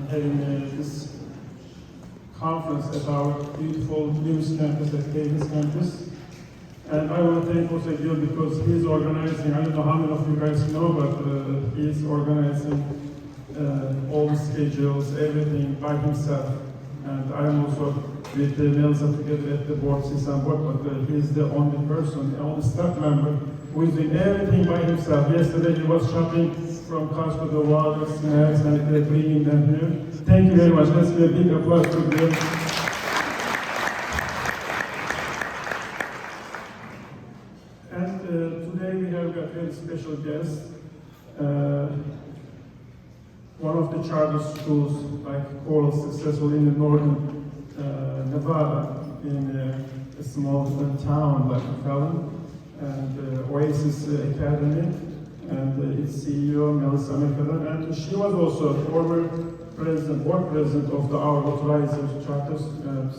having this conference at our beautiful Lewis campus, at Davis campus. And I want to thank also Gil because he's organizing, I don't know how many of you guys know, but he's organizing all the schedules, everything by himself. And I am also with Melissa together at the board, system board, but he's the only person, the only staff member who is doing everything by himself. Yesterday he was shopping from Costco, the water, snacks, and bringing them here. Thank you very much. Let's give a big applause to Gil. Today we have got a very special guest. One of the charter schools, like Coral, successful in the northern Nevada, in a small town like Fallon, and Oasis Academy, and its CEO, Melissa McFadden, and she was also former president, board president of our authorized charters,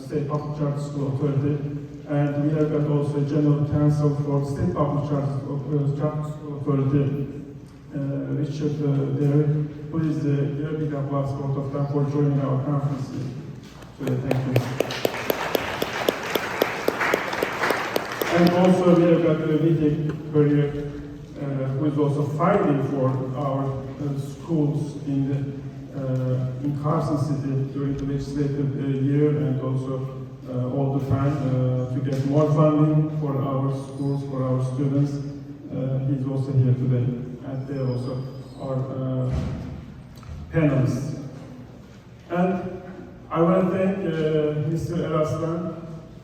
State Public Charter School Authority. And we have got also a general counsel for State Public Charter School Authority, Richard Derrick. Please give a big applause both of them for joining our conference. So thank you. And also we have got Vijay Courier, who is also fighting for our schools in Carson City during the legislative year, and also all the time to get more funding for our schools, for our students. He's also here today, and they also are panelists. And I want to thank Mr. Eraslan,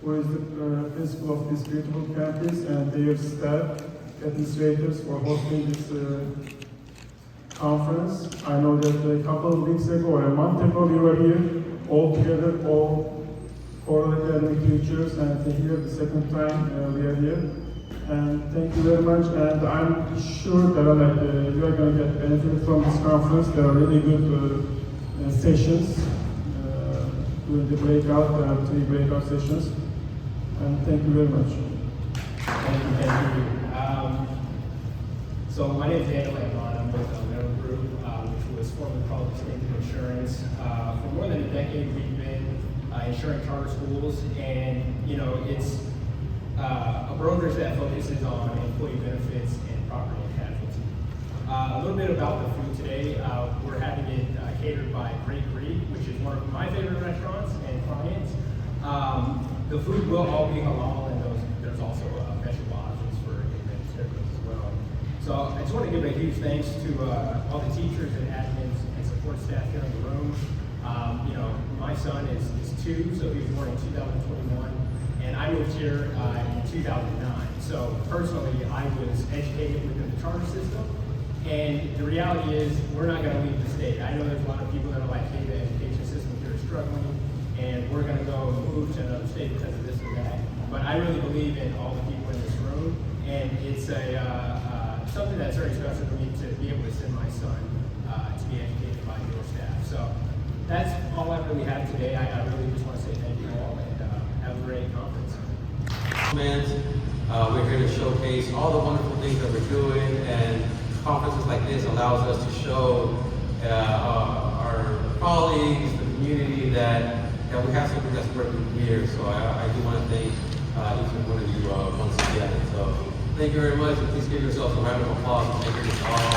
who is the principal of this beautiful campus, and their staff, administrators, for hosting this conference. I know that a couple of weeks ago, or a month ago, we were here all together, all Coral Academy teachers, and here the second time we are here. And thank you very much. And I'm sure that you are going to get benefit from this conference. There are really good sessions during the breakout. There are 3 breakout sessions. And thank you very much. Thank you. So my name is Daniel Langone. I'm with Metal Group, which was formerly called Distinctive Insurance. For more than a decade, we've been insuring charter schools, and it's a brokerage that focuses on employee benefits and property and casualty. A little bit about the food today. We're having it catered by Great Greek, which is one of my favorite restaurants and clients. The food will all be halal, and there's also vegetable options for vegetarians as well. So I just want to give a huge thanks to all the teachers and admins and support staff here in the room. My son is 2, so he was born in 2021, and I moved here in 2009. So personally, I was educated within the charter system, and the reality is we're not going to leave the state. I know there's a lot of people that are like, hey, the education system here is struggling, and we're going to go move to another state because of this or that. But I really believe in all the people in this room, and it's something that's very special for me to be able to send my son to be educated by your staff. So that's all I really have today. I really just want to say thank you all, and have a great conference. We're here to showcase all the wonderful things that we're doing, and conferences like this allows us to show our colleagues, the community, that we have something that's working here. So I do want to thank each and one of you once again. So thank you very much, and please give yourselves a round of applause for making this all.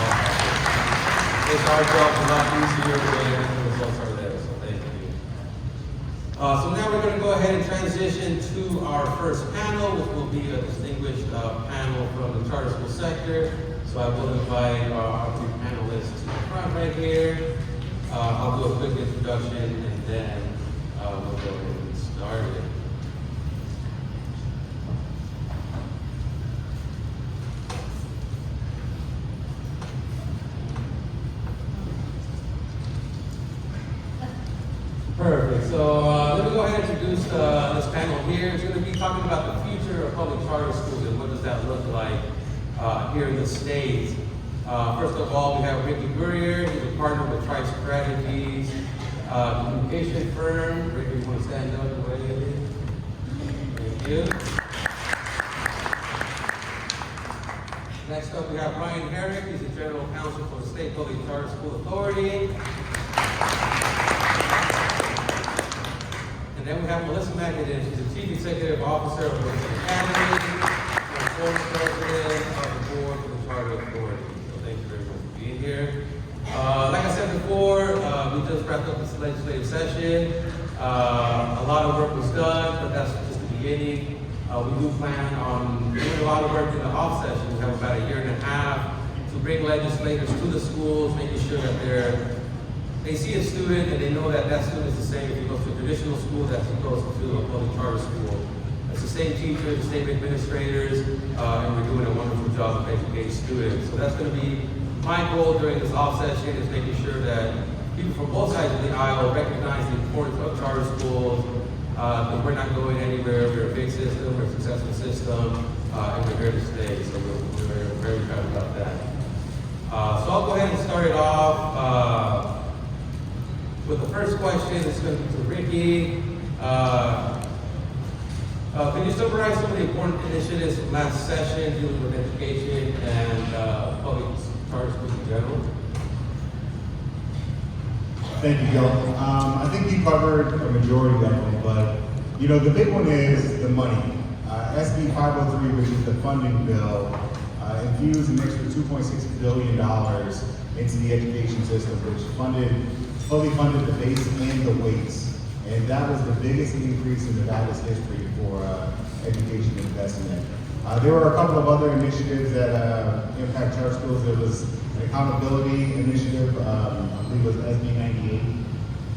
It's our job a lot easier when the results are there. So thank you. So now we're going to go ahead and transition to our first panel, which will be a distinguished panel from the charter school sector. So I will invite our 2 panelists to the front right here. I'll do a quick introduction, and then we'll go ahead and get started. Perfect. So let me go ahead and introduce this panel here. It's going to be talking about the future of public charter schools and what does that look like here in the States. First of all, we have Ricky Courier. He's a partner with Tribe Strategies, communication firm. Ricky, you want to stand up and wave? Thank you. Next up, we have Ryan Herrick. He's the general counsel for the State Public Charter School Authority. have Melissa McAdam. She's the Chief Executive Officer of the Academy and former President of the Board for the Charter Authority. So thank you very much for being here. Like I said before, we just wrapped up this legislative session. A lot of work was done, but that's just the beginning. We do plan on doing a lot of work in the off session. We have about a year and a half to bring legislators to the schools, making sure that they see a student and they know that that student is the same if he goes to a traditional school as he goes to a public charter school. It's the same teachers, the same administrators, and we're doing a wonderful job of educating students. So that's going to be my goal during this off session, is making sure that people from both sides of the aisle recognize the importance of charter schools, because we're not going anywhere. We're a big system, we're a successful system, and we're here to stay. So we're very proud about that. So I'll go ahead and start it off with the first question. It's going to be to Ricky. Can you summarize some of the important initiatives from last session dealing with education and public charter schools in general? Thank you, Gil. I think you covered a majority of them, but the big one is the money. SB 503, which is the funding bill, infused an extra $2.6 billion into the education system, which fully funded the base and the weights. And that was the biggest increase in Nevada's history for education investment. There were a couple of other initiatives that impact charter schools. There was an accountability initiative, I believe it was SB 98.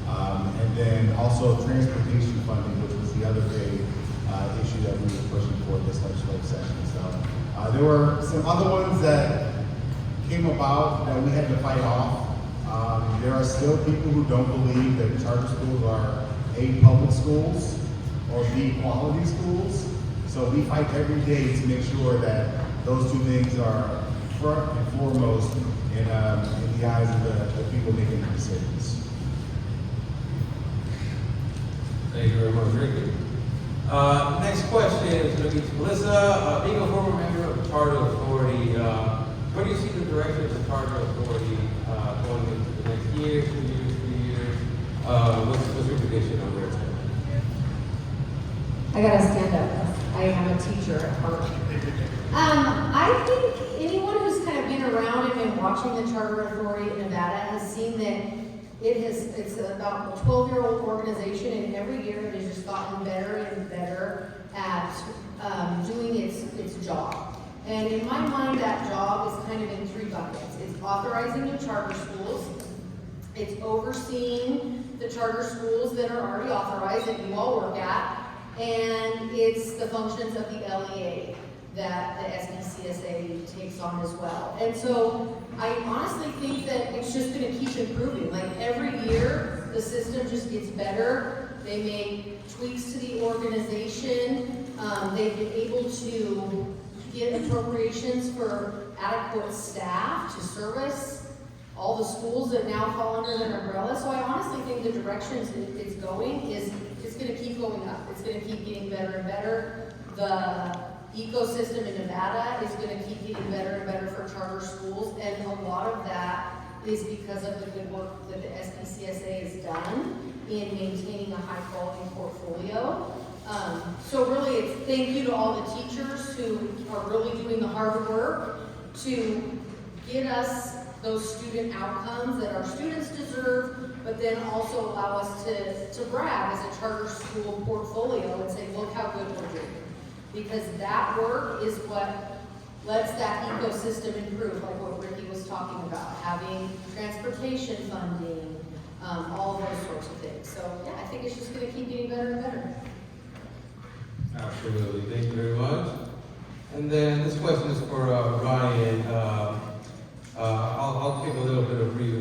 And then also transportation funding, which was the other big issue that we were pushing for this legislative session. So there were some other ones that came about that we had to fight off. There are still people who don't believe that charter schools are A, public schools, or B, quality schools. So we fight every day to make sure that those two things are front and foremost in the eyes of the people making the decisions. Thank you very much, Ricky. Next question is going to be to Melissa. Being a former member of the Charter Authority, where do you see the direction of the Charter Authority going into the next year, 2 years, 3 years? What's your prediction on where it's going? I gotta stand up. I am a teacher at heart. I think anyone who's kind of been around and been watching the Charter Authority in Nevada has seen that it's about a 12-year-old organization, and every year it has just gotten better and better at doing its job. And in my mind, that job is kind of in three buckets. It's authorizing new charter schools, it's overseeing the charter schools that are already authorized that you all work at, and it's the functions of the LEA that the SBCSA takes on as well. And so I honestly think that it's just going to keep improving. Like every year, the system just gets better. They make tweaks to the organization. They've been able to get appropriations for adequate staff to service all the schools that now fall under their umbrella. So I honestly think the direction it's going is it's going to keep going up. It's going to keep getting better and better. The ecosystem in Nevada is going to keep getting better and better for charter schools, and a lot of that is because of the good work that the SBCSA has done in maintaining a high quality portfolio. So really it's thank you to all the teachers who are really doing the hard work to get us those student outcomes that our students deserve, but then also allow us to brag as a charter school portfolio and say, look how good we're doing. Because that work is what lets that ecosystem improve, like what Ricky was talking about, having transportation funding, all of those sorts of things. So yeah, I think it's just gonna keep getting better and better. Absolutely, thank you very much. And then this question is for Ryan. I'll give a little bit of brief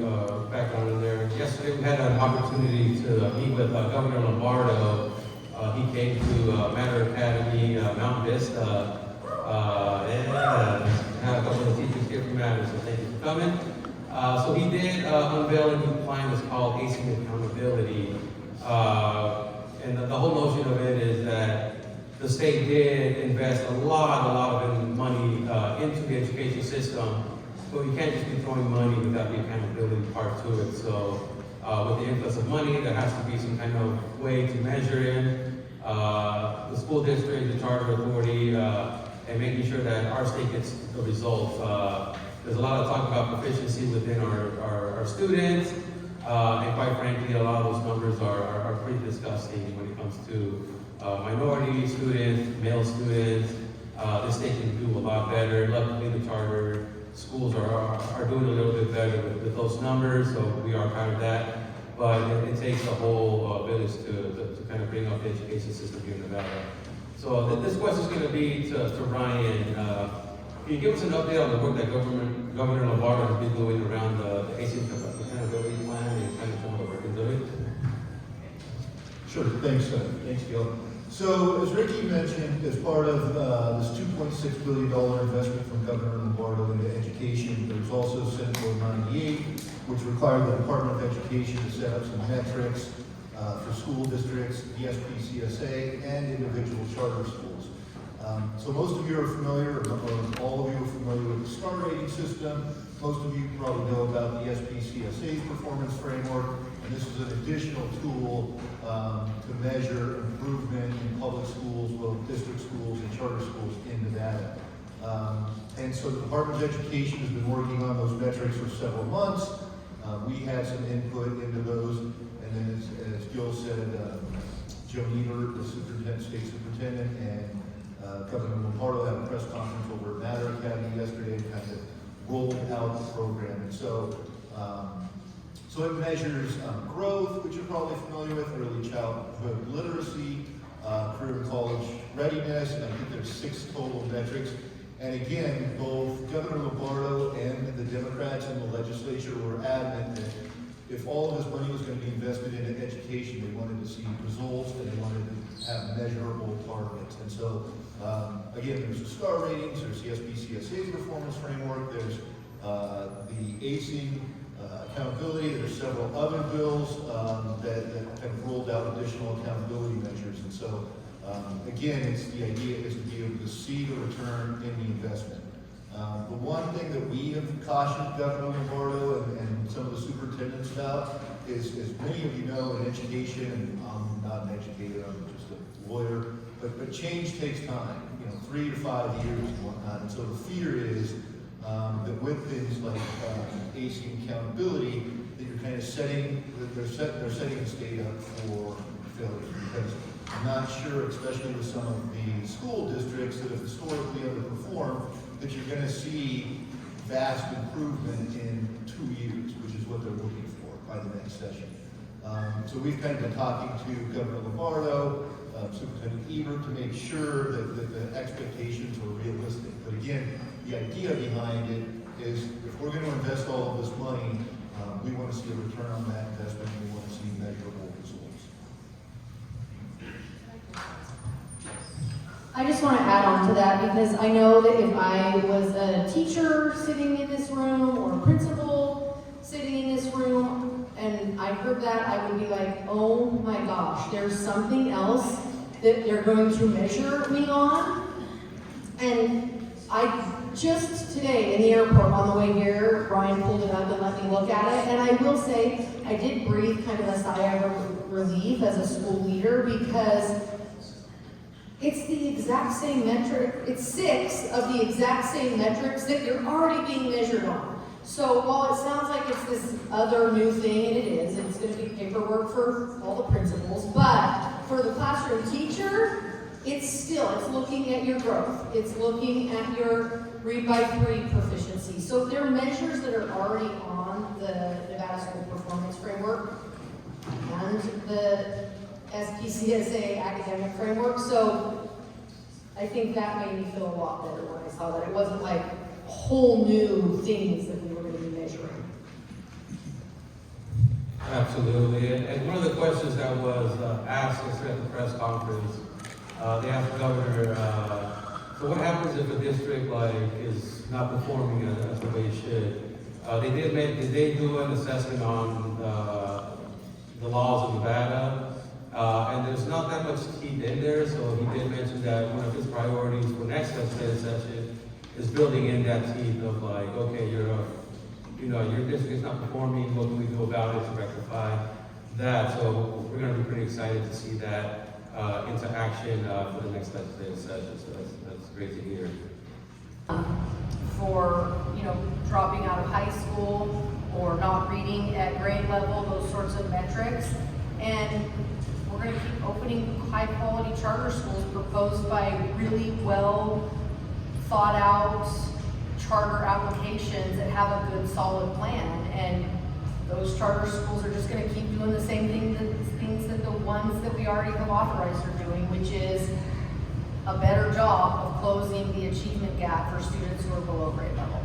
background in there. Yesterday we had an opportunity to meet with Governor Lombardo. He came to Matter Academy, Mount Vista, and had a couple of teachers here from Matter, so thank you for coming. So he did unveil a new plan that's called ACing Accountability. And the whole notion of it is that the state did invest a lot of money into the education system, but you can't just be throwing money without the accountability part to it. So with the influx of money, there has to be some kind of way to measure it. The school district, the charter authority, and making sure that our state gets the results. There's a lot of talk about proficiency within our students, and quite frankly, a lot of those numbers are pretty disgusting when it comes to minority students, male students. The state can do a lot better. Luckily, the charter schools are doing a little bit better with those numbers, so we are proud of that. But it takes a whole village to kind of bring up the education system here in Nevada. So this question is going to be to Ryan. Can you give us an update on the work that Governor Lombardo has been doing around the ACE accountability plan and kind of some of the work he's doing? Sure, thanks, Gil. So, as Ricky mentioned, as part of this $2.6 billion investment from Governor Lombardo into education, there's also Senate Bill 98, which required the Department of Education to set up some metrics for school districts, the SPCSA, and individual charter schools. So most of you are familiar, or all of you are familiar with the STAR rating system. Most of you probably know about the SPCSA's performance framework, and this is an additional tool to measure improvement in public schools, both district schools and charter schools in Nevada. And so the Department of Education has been working on those metrics for several months. We had some input into those, and then as Gil said, Joe Niebuhr, the state superintendent, and Governor Lombardo had a press conference over at Matter Academy yesterday and kind of rolled out the program. And so, so it measures growth, which you're probably familiar with, early childhood literacy, career and college readiness, and I think there's 6 total metrics. And again, both Governor Lombardo and the Democrats in the legislature were adamant that if all of this money was going to be invested into education, they wanted to see results and they wanted to have measurable targets. And so, again, there's the STAR ratings, there's the SPCSA's performance framework, there's the ACing accountability, there's several other bills that have rolled out additional accountability measures. And so, again, the idea is to be able to see the return in the investment. The one thing that we have cautioned Governor Lombardo and some of the superintendents about is, as many of you know, in education, and I'm not an educator, I'm just a lawyer, but change takes time, 3 to 5 years and whatnot. And so the fear is that with things like ACing accountability, that you're kind of setting, that they're setting the state up for failure. Because I'm not sure, especially with some of the school districts that have historically underperformed, that you're going to see vast improvement in 2 years, which is what they're looking for by the next session. So we've kind of been talking to Governor Lombardo, Superintendent Ebert, to make sure that the expectations are realistic. But again, the idea behind it is if we're going to invest all of this money, we want to see a return on that investment, and we want to see measurable results. I just want to add on to that because I know that if I was a teacher sitting in this room or a principal sitting in this room and I heard that, I would be like, oh my gosh, there's something else that they're going to measure me on. And I just today in the airport on the way here, Brian pulled it up and let me look at it. And I will say, I did breathe kind of a sigh of relief as a school leader because it's the exact same metric. It's 6 of the exact same metrics that you're already being measured on. So while it sounds like it's this other new thing, and it is, it's going to be paperwork for all the principals, but for the classroom teacher, it's looking at your growth. It's looking at your read by 3 proficiency. So they're measures that are already on the Nevada School Performance Framework and the SPCSA academic framework. So I think that made me feel a lot better when I saw that. It wasn't like whole new things that we were going to be measuring. Absolutely. And one of the questions that was asked yesterday at the press conference, they asked the governor, so what happens if a district is not performing as the way it should? Did they do an assessment on the laws of Nevada? And there's not that much teeth in there, so he did mention that one of his priorities for next legislative session is building in that teeth of okay, your district is not performing, what can we do about it to rectify that? So we're gonna be pretty excited to see that into action for the next legislative session, so that's great to hear. For, dropping out of high school or not reading at grade level, those sorts of metrics. And we're going to keep opening high quality charter schools proposed by really well thought out charter applications that have a good solid plan. And those charter schools are just going to keep doing the same things that the ones that we already have authorized are doing, which is a better job of closing the achievement gap for students who are below grade level.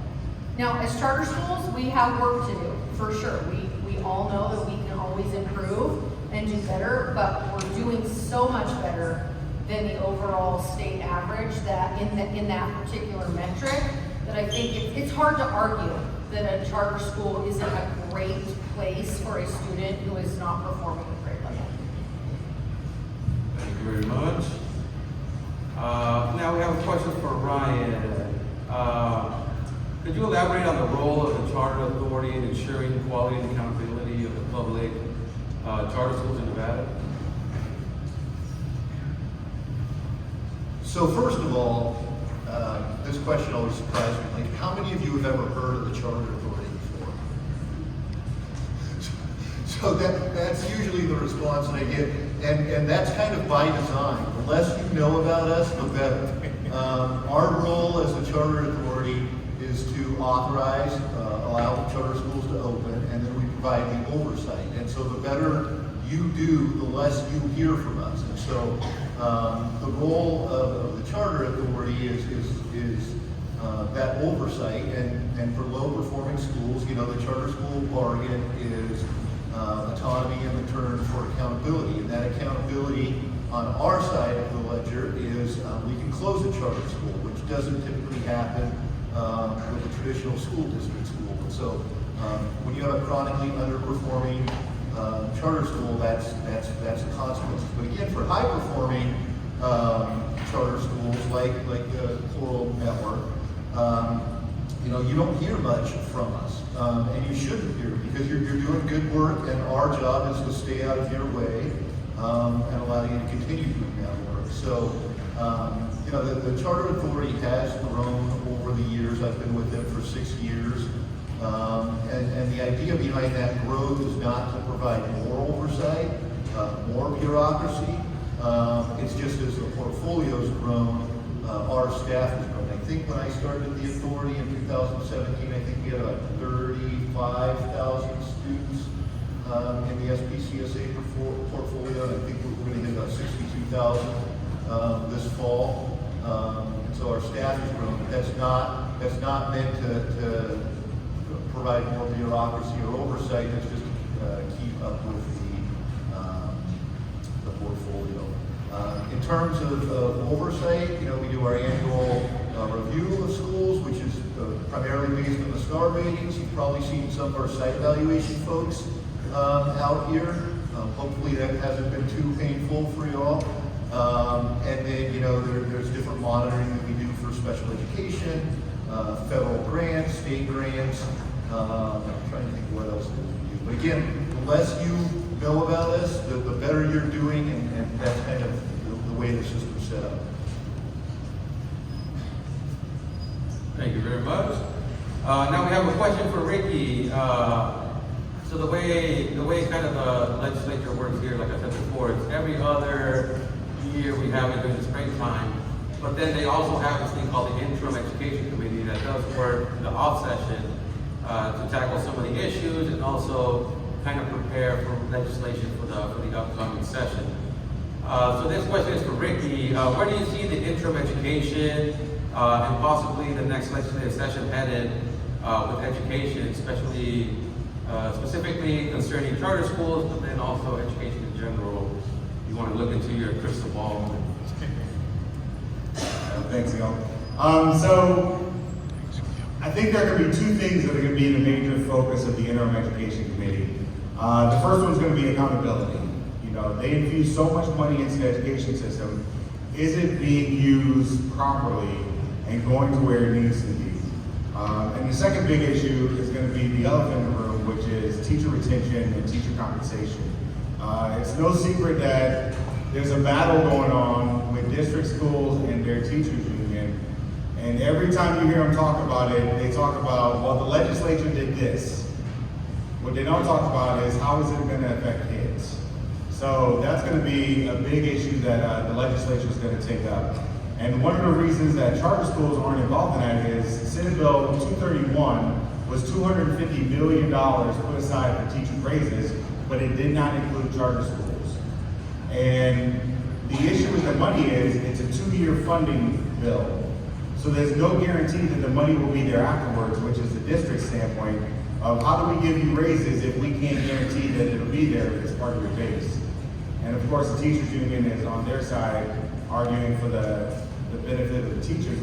Now, as charter schools, we have work to do, for sure. We all know that we can always improve and do better, but we're doing so much better than the overall state average that in that particular metric, that I think it's hard to argue that a charter school isn't a great place for a student who is not performing at grade level. Thank you very much. Now we have a question for Ryan. Could you elaborate on the role of the Charter Authority in ensuring the quality and accountability of the public charter schools in Nevada? So first of all, this question always surprised me. Like, how many of you have ever heard of the Charter Authority before? So that's usually the response that I get, and that's kind of by design. The less you know about us, the better. Our role as the Charter Authority is to authorize, allow the charter schools to open, and then we provide the oversight. And so the better you do, the less you hear from us. And so the role of the Charter Authority is that oversight, and for low performing schools, the charter school bargain is autonomy in return for accountability. And that accountability on our side of the ledger is we can close a charter school, which doesn't typically happen with a traditional school district school. And so when you have a chronically underperforming charter school, that's a consequence. But again, for high performing charter schools like the Coral Network, you don't hear much from us, and you shouldn't hear, because you're doing good work, and our job is to stay out of your way and allow you to continue doing that work. So, the Charter Authority has grown over the years. I've been with them for 6 years, and the idea behind that growth is not to provide more oversight, more bureaucracy. It's just as the portfolio's grown, our staff has grown. I think when I started the authority in 2017, I think we had about 35,000 students in the SPCSA portfolio, and I think we're going to hit about 62,000 this fall. And so our staff has grown, but that's not meant to provide more bureaucracy or oversight. That's just to keep up with the portfolio. In terms of oversight, we do our annual review of schools, which is primarily based on the star ratings. You've probably seen some of our site evaluation folks out here. Hopefully that hasn't been too painful for you all. And then, there's different monitoring that we do for special education, federal grants, state grants. I'm trying to think what else we do. But again, the less you know about us, the better you're doing, and that's kind of the way the system's set up. Thank you very much. Now we have a question for Ricky. So the way kind of the legislature works here, like I said before, it's every other year we have it during the springtime, but then they also have this thing called the Interim Education Committee that does work in the off session to tackle some of the issues and also kind of prepare for legislation for the upcoming session. So this question is for Ricky. Where do you see the interim education and possibly the next legislative session headed with education, especially specifically concerning charter schools, but then also education in general? You want to look into your crystal ball. Thanks, Neil. So I think there are going to be two things that are going to be the major focus of the Interim Education Committee. The first one is going to be accountability. They infuse so much money into the education system. Is it being used properly and going to where it needs to be? And the second big issue is going to be the elephant in the room, which is teacher retention and teacher compensation. It's no secret that there's a battle going on with district schools and their teachers union. And every time you hear them talk about it, they talk about, well, the legislature did this. What they don't talk about is how is it going to affect kids. So that's going to be a big issue that the legislature is going to take up. And one of the reasons that charter schools aren't involved in that is Senate Bill 231 was $250 million put aside for teacher raises, but it did not include charter schools. And the issue with the money is it's a 2-year funding bill. So there's no guarantee that the money will be there afterwards, which is the district standpoint of how do we give you raises if we can't guarantee that it'll be there as part of your base. And of course, the teachers union is on their side arguing for the benefit of the teachers,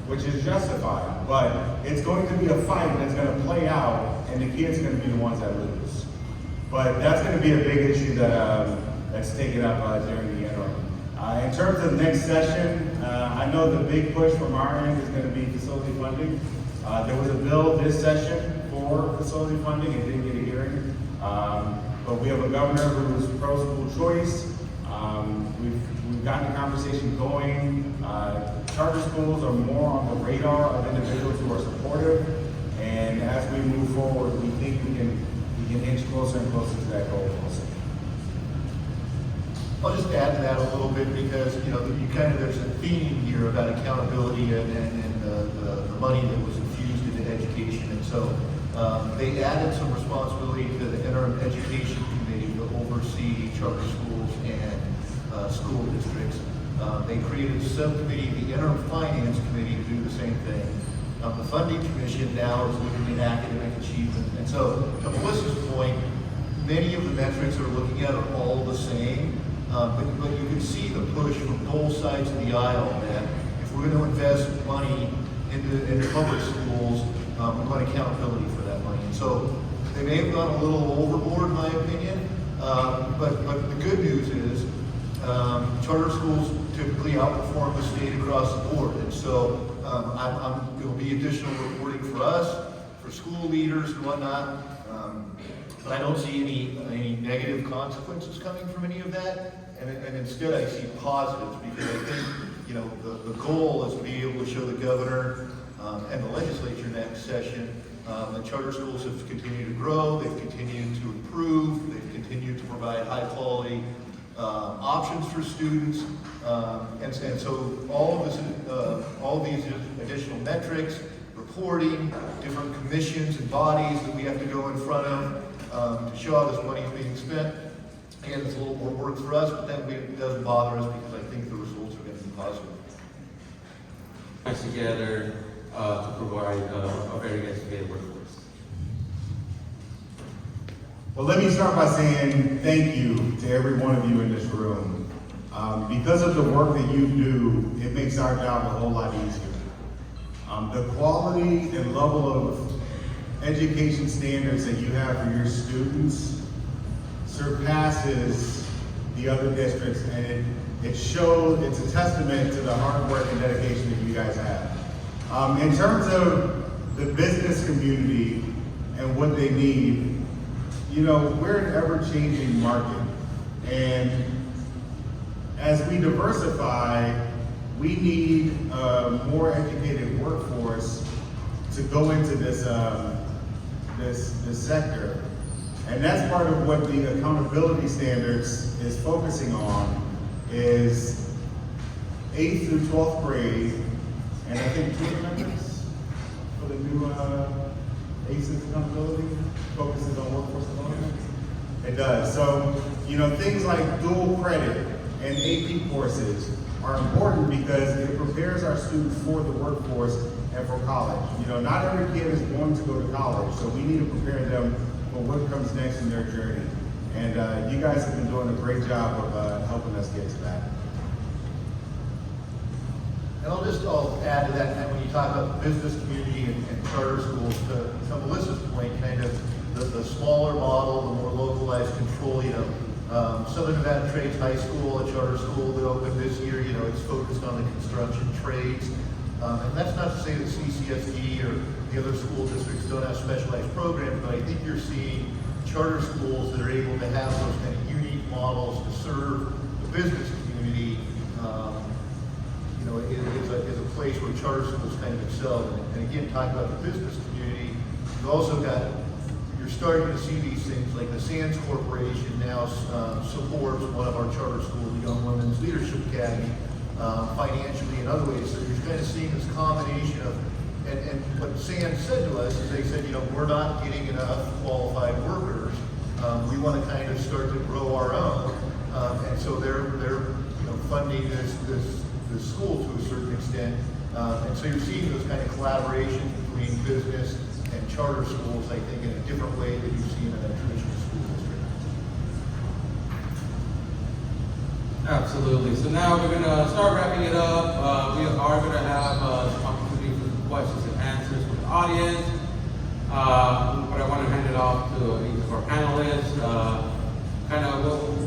which is justified. But it's going to be a fight that's going to play out, and the kids are going to be the ones that lose. But that's going to be a big issue that's taken up during the interim. In terms of next session, I know the big push from our end is going to be facility funding. There was a bill this session for facility funding. It didn't get a hearing. But we have a governor who's pro-school choice. We've gotten the conversation going. Charter schools are more on the radar of individuals who are supportive. And as we move forward, we think we can inch closer and closer to that goal also. I'll just add to that a little bit because, there's a theme here about accountability and the money that was infused into education. And so they added some responsibility to the interim education committee to oversee charter schools and school districts. They created a subcommittee, the interim finance committee, to do the same thing. The funding commission now is looking at academic achievement. And so, to Melissa's point, many of the metrics they're looking at are all the same. But you can see the push from both sides of the aisle that if we're going to invest money into public schools, we want accountability for that money. And so they may have gone a little overboard, in my opinion. But the good news is charter schools typically outperform the state across the board. And so there will be additional reporting for us, for school leaders and whatnot. But I don't see any negative consequences coming from any of that. And instead I see positives because I think, the goal is to be able to show the governor and the legislature next session that charter schools have continued to grow, they've continued to improve, they've continued to provide high quality options for students. And so all of these additional metrics, reporting, different commissions and bodies that we have to go in front of to show how this money is being spent. Again, it's a little more work for us, but it doesn't bother us because I think the results are going to be positive. Together to provide a very educated workforce. Well, let me start by saying thank you to every one of you in this room. Because of the work that you do, it makes our job a whole lot easier. The quality and level of education standards that you have for your students surpasses the other districts, and it's a testament to the hard work and dedication that you guys have. In terms of the business community and what they need, we're an ever-changing market, and as we diversify, we need a more educated workforce to go into this sector. And that's part of what the accountability standards is focusing on, is 8th through 12th grade, and I think 2 members for the new ACES accountability focuses on workforce development. It does. So, things like dual credit and AP courses are important because it prepares our students for the workforce and for college. Not every kid is going to go to college, so we need to prepare them for what comes next in their journey. And you guys have been doing a great job of helping us get to that. And I'll add to that, and when you talk about the business community and charter schools, to Melissa's point, kind of the smaller model, the more localized control, Southern Nevada Trades High School, a charter school that opened this year, it's focused on the construction trades. And that's not to say that CCSD or the other school districts don't have specialized programs, but I think you're seeing charter schools that are able to have those kind of unique models to serve the business community. Is a place where charter schools kind of excel. And again, talking about the business community, you're starting to see these things like the Sands Corporation now supports one of our charter schools, the Young Women's Leadership Academy, financially and other ways. So you're kind of seeing this combination of, and what Sands said to us is they said, we're not getting enough qualified workers. We want to kind of start to grow our own. And so they're funding this school to a certain extent. And so you're seeing those kind of collaborations between business and charter schools, I think, in a different way than you've seen in a traditional school district. Absolutely. So now we're going to start wrapping it up. We are going to have some opportunity for questions and answers from the audience. But I want to hand it off to each of our panelists.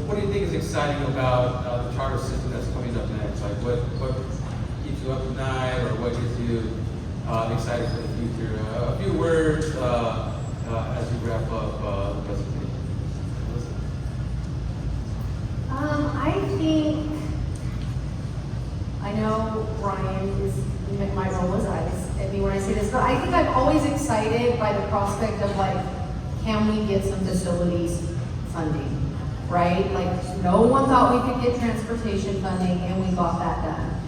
What do you think is exciting about the charter system that's coming up next? Like what keeps you up at night, or what gets you excited for the future? A few words as we wrap up the presentation. I know Ryan might roll his eyes at me when I say this, but I think I'm always excited by the prospect of can we get some facilities funding? Right? No one thought we could get transportation funding, and we got that done.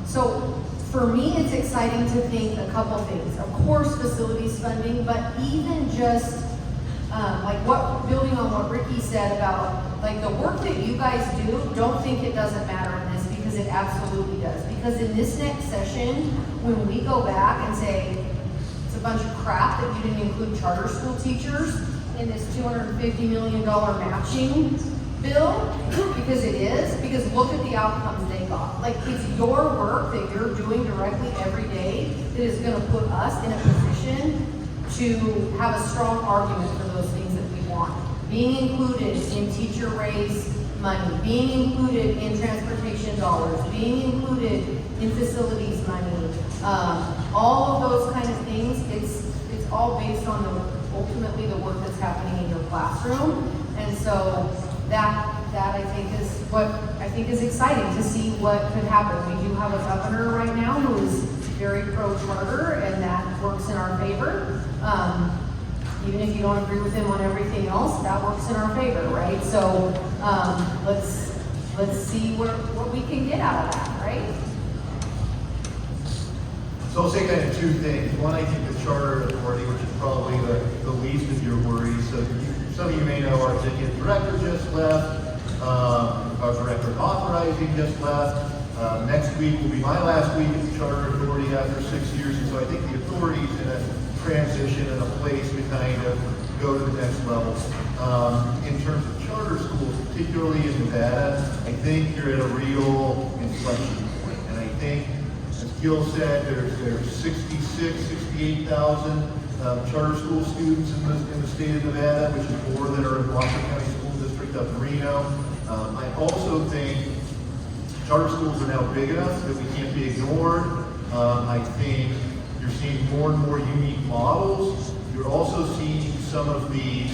So for me, it's exciting to think a couple things. Of course, facilities funding, but even just building on what Ricky said about the work that you guys do, don't think it doesn't matter in this, because it absolutely does. Because in this next session, when we go back and say, it's a bunch of crap that you didn't include charter school teachers in this $250 million matching bill, because it is, because look at the outcomes they got. It's your work that you're doing directly every day that is going to put us in a position to have a strong argument for those things that we want. Being included in teacher raise money, being included in transportation dollars, being included in facilities money, all of those kind of things, it's all based on ultimately the work that's happening in your classroom. And so that I think is exciting to see what could happen. We do have a governor right now who is very pro-charter, and that works in our favor. Even if you don't agree with him on everything else, that works in our favor, right? So let's see what we can get out of that, right? So I'll say kind of two things. One, I think the charter authority, which is probably the least of your worries. So some of you may know our executive director just left. Our director of authorizing just left. Next week will be my last week at the charter authority after 6 years. And so I think the authority's in a transition and a place to kind of go to the next level. In terms of charter schools, particularly in Nevada, I think you're at a real inflection point. And I think, as Gil said, there's 68,000 charter school students in the state of Nevada, which is more than are in Washington County School District up in Reno. I also think charter schools are now big enough that we can't be ignored. I think you're seeing more and more unique models. You're also seeing some of these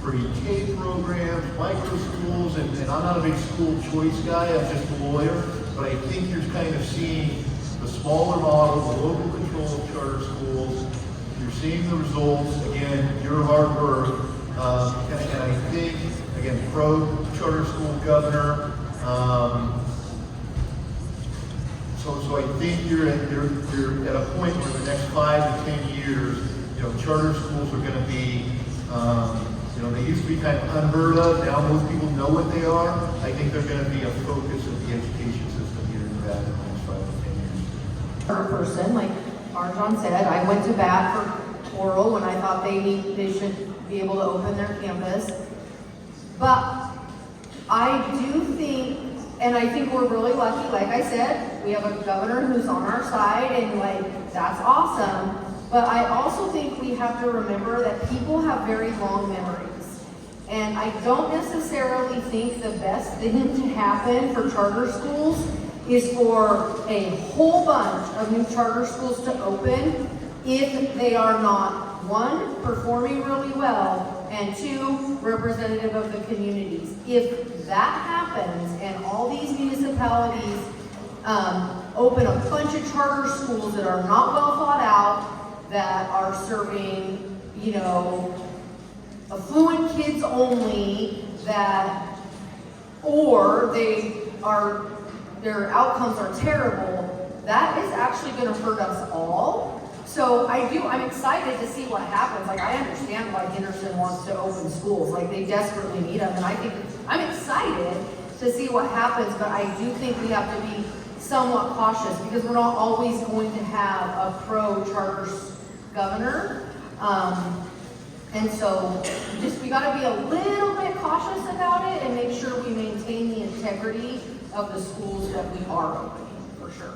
pre-K programs, micro schools, and I'm not a big school choice guy, I'm just a lawyer, but I think you're kind of seeing the smaller model, the local control of charter schools. You're seeing the results, again, your hard work, and I think, again, pro-charter school governor. So I think you're at a point where the next 5 to 10 years, charter schools are going to be, they used to be kind of unheard of. Now most people know what they are. I think they're going to be a focus of the education system here in Nevada in the next 5 to 10 years. Per person, like Arjan said, I went to bat for Oral when I thought they should be able to open their campus. But I do think, and I think we're really lucky, like I said, we have a governor who's on our side, and that's awesome. But I also think we have to remember that people have very long memories. And I don't necessarily think the best thing to happen for charter schools is for a whole bunch of new charter schools to open if they are not, one, performing really well, and two, representative of the communities. If that happens and all these municipalities open a bunch of charter schools that are not well thought out, that are serving, you know, affluent kids only, that, or their outcomes are terrible, that is actually going to hurt us all. So I'm excited to see what happens. Like, I understand why Henderson wants to open schools. Like, they desperately need them, and I'm excited to see what happens, but I do think we have to be somewhat cautious because we're not always going to have a pro-charter governor. And so we got to be a little bit cautious about it and make sure we maintain the integrity of the schools that we are opening, for sure.